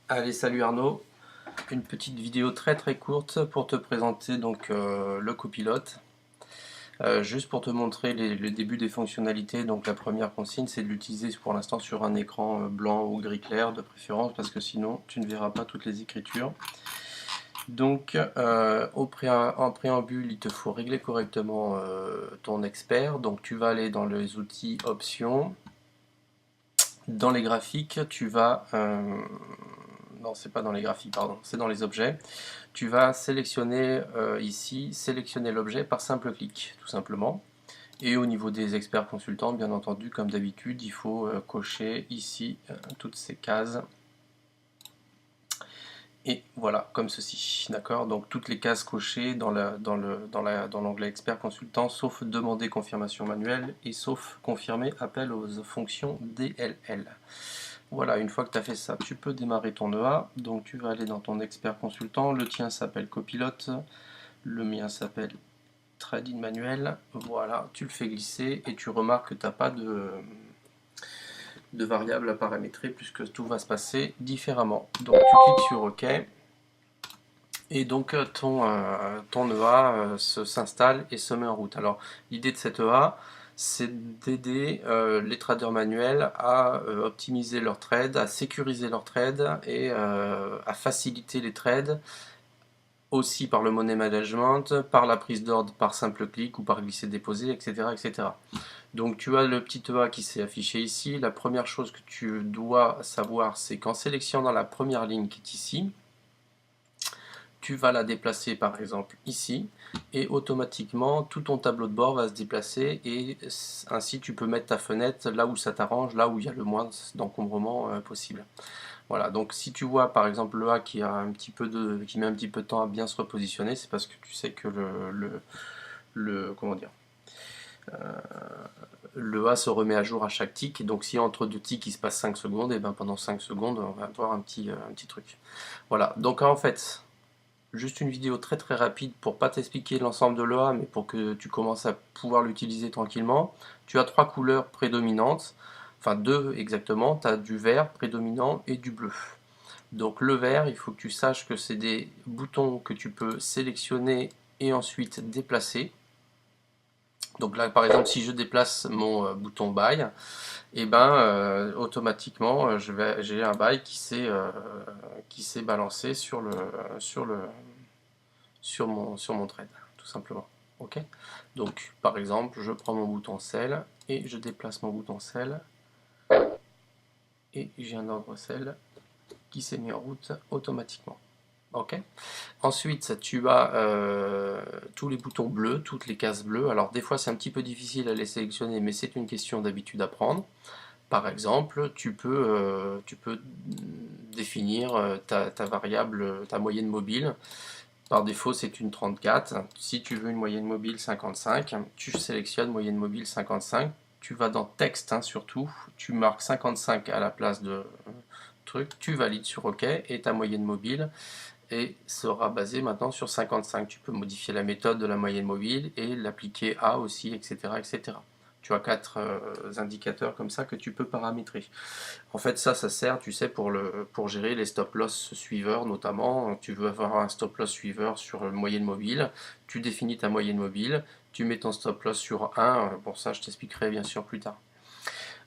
Allez, salut Arnaud. Une petite vidéo très courte pour te présenter donc le copilote. Juste pour te montrer le début des fonctionnalités. Donc la première consigne, c'est de l'utiliser pour l'instant sur un écran blanc ou gris clair de préférence, parce que sinon tu ne verras pas toutes les écritures. Donc en préambule, il te faut régler correctement ton expert. Donc tu vas aller dans les outils options. Dans les graphiques, tu vas non, c'est pas dans les graphiques, pardon, c'est dans les objets. Tu vas sélectionner ici, sélectionner l'objet par simple clic, tout simplement. Et au niveau des experts consultants, bien entendu, comme d'habitude, il faut cocher ici toutes ces cases. Et voilà, comme ceci, d'accord. Donc toutes les cases cochées dans l'onglet expert consultant, sauf demander confirmation manuelle et sauf confirmer appel aux fonctions DLL. Voilà, une fois que tu as fait ça, tu peux démarrer ton EA. Donc tu vas aller dans ton expert consultant. Le tien s'appelle copilote. Le mien s'appelle trading manuel. Voilà, tu le fais glisser et tu remarques que tu n'as pas de variable à paramétrer puisque tout va se passer différemment. Donc tu cliques sur OK. Et donc ton EA s'installe et se met en route. Alors l'idée de cette EA, c'est d'aider les traders manuels à optimiser leurs trades, à sécuriser leurs trades et à faciliter les trades aussi par le money management, par la prise d'ordre par simple clic ou par glisser-déposer, etc., etc. Donc tu as le petit EA qui s'est affiché ici. La première chose que tu dois savoir, c'est qu'en sélectionnant la première ligne qui est ici, tu vas la déplacer par exemple ici et automatiquement tout ton tableau de bord va se déplacer et ainsi tu peux mettre ta fenêtre là où ça t'arrange, là où il y a le moins d'encombrement possible. Voilà, donc si tu vois par exemple le A qui a un petit peu qui met un petit peu de temps à bien se repositionner, c'est parce que tu sais que comment dire, le A se remet à jour à chaque tick, et donc si entre deux ticks il se passe 5 secondes, et ben pendant 5 secondes on va avoir un petit truc. Voilà, donc en fait juste une vidéo très rapide pour pas t'expliquer l'ensemble de l'EA, mais pour que tu commences à pouvoir l'utiliser tranquillement. Tu as trois couleurs prédominantes, enfin deux exactement, tu as du vert prédominant et du bleu. Donc le vert, il faut que tu saches que c'est des boutons que tu peux sélectionner et ensuite déplacer. Donc là par exemple si je déplace mon bouton buy, et ben automatiquement j'ai un buy qui s'est balancé sur mon trade, tout simplement. Ok. Donc, par exemple, je prends mon bouton sell et je déplace mon bouton sell et j'ai un ordre sell qui s'est mis en route automatiquement. Ok. Ensuite, tu as tous les boutons bleus, toutes les cases bleues. Alors, des fois, c'est un petit peu difficile à les sélectionner, mais c'est une question d'habitude à prendre. Par exemple, tu peux définir ta variable, ta moyenne mobile. Par défaut, c'est une 34. Si tu veux une moyenne mobile 55, tu sélectionnes moyenne mobile 55. Tu vas dans texte surtout, tu marques 55 à la place de truc, tu valides sur OK et ta moyenne mobile sera basée maintenant sur 55. Tu peux modifier la méthode de la moyenne mobile et l'appliquer à aussi, etc., etc. Tu as quatre indicateurs comme ça que tu peux paramétrer. En fait, ça sert, tu sais, pour gérer les stop-loss suiveurs, notamment. Tu veux avoir un stop-loss suiveur sur une moyenne mobile, tu définis ta moyenne mobile, tu mets ton stop-loss sur 1. Pour ça, je t'expliquerai bien sûr plus tard.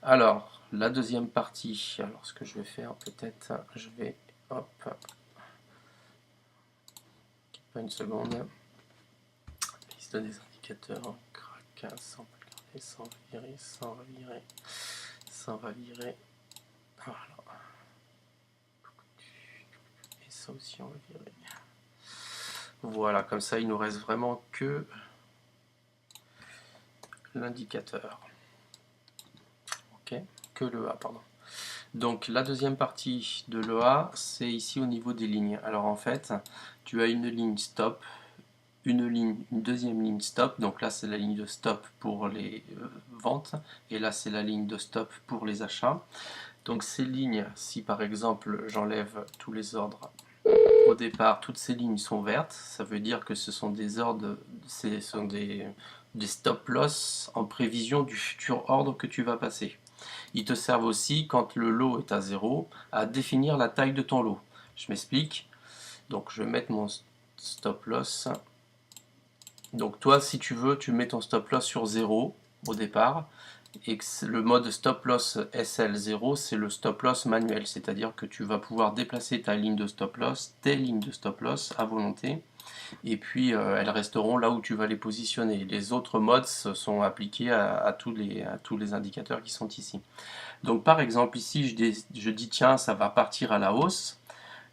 Alors, la deuxième partie, alors ce que je vais faire, peut-être, je vais, hop, pas une seconde, liste des indicateurs, crac, ça on peut le garder, ça on va virer, ça on va virer, ça on va virer, voilà. Et ça aussi on va virer. Voilà, comme ça il nous reste vraiment que l'indicateur. Ok, que le A, pardon. Donc la deuxième partie de l'EA, c'est ici au niveau des lignes. Alors en fait, tu as une ligne stop, une deuxième ligne stop. Donc là, c'est la ligne de stop pour les ventes, et là, c'est la ligne de stop pour les achats. Donc ces lignes, si par exemple j'enlève tous les ordres au départ, toutes ces lignes sont vertes, ça veut dire que ce sont des ordres, ce sont des stop loss en prévision du futur ordre que tu vas passer. Ils te servent aussi, quand le lot est à 0, à définir la taille de ton lot. Je m'explique. Donc je vais mettre mon stop loss. Donc toi, si tu veux, tu mets ton stop loss sur 0 au départ. Et que le mode stop loss SL0, c'est le stop loss manuel. C'est-à-dire que tu vas pouvoir déplacer ta ligne de stop loss, tes lignes de stop loss à volonté. Et puis elles resteront là où tu vas les positionner. Les autres modes sont appliqués à tous les indicateurs qui sont ici. Donc par exemple ici, je dis tiens, ça va partir à la hausse.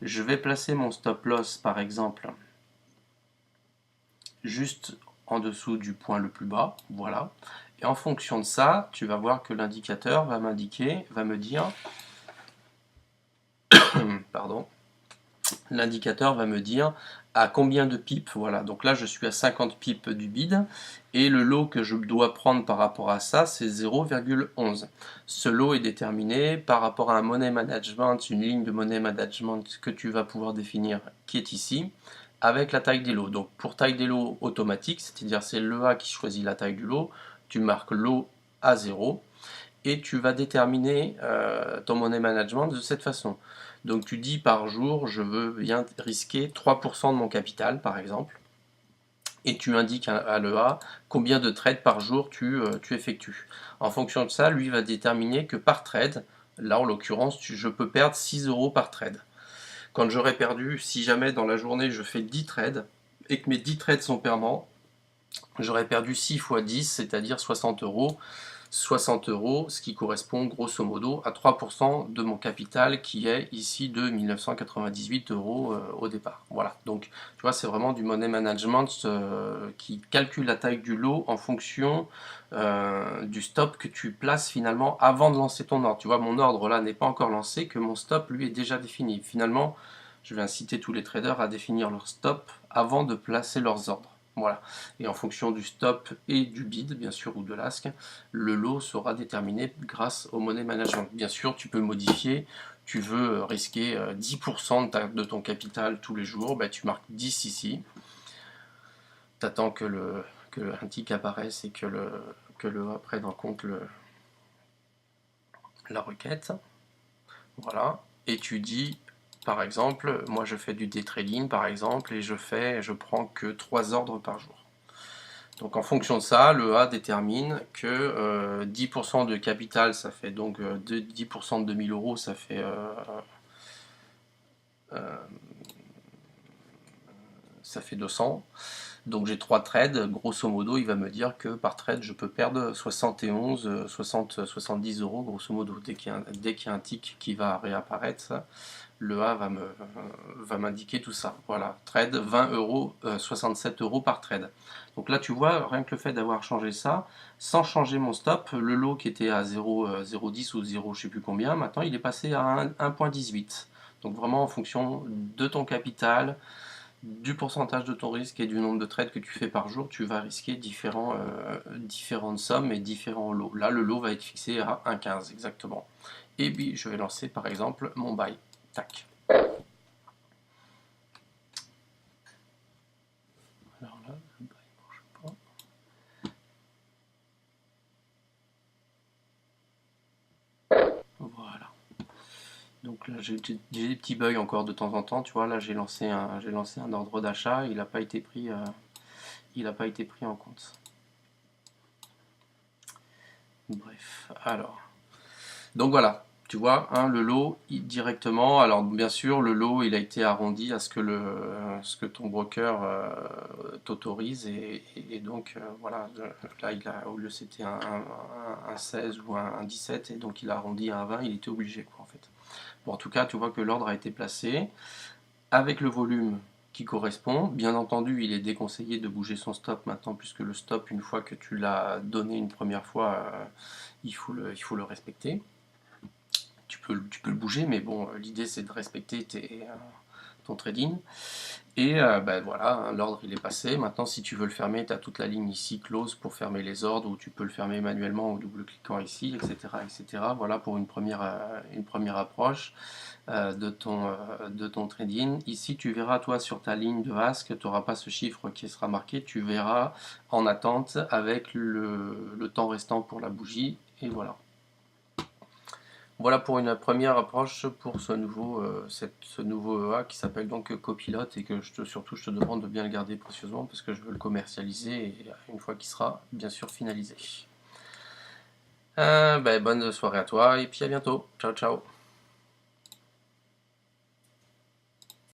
Je vais placer mon stop loss par exemple juste en dessous du point le plus bas, voilà. Et en fonction de ça, tu vas voir que l'indicateur va m'indiquer, va me dire, pardon, l'indicateur va me dire à combien de pips, voilà. Donc là, je suis à 50 pips du bid, et le lot que je dois prendre par rapport à ça, c'est 0,11. Ce lot est déterminé par rapport à un money management, une ligne de money management que tu vas pouvoir définir, qui est ici, avec la taille des lots. Donc pour taille des lots automatique, c'est-à-dire c'est l'EA qui choisit la taille du lot, tu marques lot à 0 et tu vas déterminer ton money management de cette façon. Donc tu dis par jour, je veux bien risquer 3% de mon capital par exemple, et tu indiques à l'EA combien de trades par jour tu effectues. En fonction de ça, lui va déterminer que par trade, là en l'occurrence, je peux perdre 6 euros par trade. Quand j'aurai perdu, si jamais dans la journée je fais 10 trades et que mes 10 trades sont perdants, j'aurais perdu 6 fois 10, c'est-à-dire 60 euros. 60 euros, ce qui correspond grosso modo à 3% de mon capital qui est ici de 1998 euros au départ. Voilà, donc tu vois, c'est vraiment du money management qui calcule la taille du lot en fonction du stop que tu places finalement avant de lancer ton ordre. Tu vois, mon ordre là n'est pas encore lancé, que mon stop lui est déjà défini. Finalement, je vais inciter tous les traders à définir leur stop avant de placer leurs ordres. Voilà. Et en fonction du stop et du bid, bien sûr, ou de l'ask, le lot sera déterminé grâce au money management. Bien sûr, tu peux modifier. Tu veux risquer 10% de ton capital tous les jours, bah, tu marques 10 ici. Tu attends que un tick apparaisse et que le prenne en compte la requête. Voilà. Et tu dis, par exemple, moi je fais du day trading par exemple, et je prends que 3 ordres par jour. Donc en fonction de ça, le A détermine que 10% de capital, ça fait donc 10% de 2000 euros, ça fait, ça fait 200. Donc j'ai 3 trades, grosso modo, il va me dire que par trade, je peux perdre 71, 60, 70 euros, grosso modo. Dès qu'il y a un tick qui va réapparaître, le A va m'indiquer tout ça. Voilà, trade 20 euros, 67 euros par trade. Donc là, tu vois, rien que le fait d'avoir changé ça, sans changer mon stop, le lot qui était à 0,10 ou 0, je sais plus combien, maintenant il est passé à 1,18. Donc vraiment en fonction de ton capital, du pourcentage de ton risque et du nombre de trades que tu fais par jour, tu vas risquer différentes sommes et différents lots. Là, le lot va être fixé à 1,15 exactement. Et puis, je vais lancer par exemple mon buy. Tac. Alors là, le buy ne marche pas. Voilà. Donc là, j'ai des petits bugs encore de temps en temps. Tu vois, là, j'ai lancé un ordre d'achat. Il n'a pas été pris en compte. Bref, alors. Donc voilà, tu vois, hein, le lot directement. Alors bien sûr, le lot il a été arrondi à ce que ton broker t'autorise et donc voilà, là au lieu c'était un 16 ou un 17 et donc il a arrondi à un 20, il était obligé quoi en fait. Bon, en tout cas, tu vois que l'ordre a été placé avec le volume qui correspond. Bien entendu, il est déconseillé de bouger son stop maintenant puisque le stop, une fois que tu l'as donné une première fois, il faut le respecter. Tu peux le bouger, mais bon, l'idée c'est de respecter ton trading. Et ben voilà, hein, l'ordre il est passé. Maintenant, si tu veux le fermer, tu as toute la ligne ici close pour fermer les ordres, ou tu peux le fermer manuellement en double-cliquant ici, etc., etc. Voilà pour une première approche de ton trading. Ici, tu verras, toi, sur ta ligne de ask, tu n'auras pas ce chiffre qui sera marqué. Tu verras en attente avec le temps restant pour la bougie. Et voilà. Voilà pour une première approche pour ce nouveau EA qui s'appelle donc Copilot et que surtout je te demande de bien le garder précieusement parce que je veux le commercialiser et une fois qu'il sera bien sûr finalisé. Bonne soirée à toi et puis à bientôt. Ciao ciao.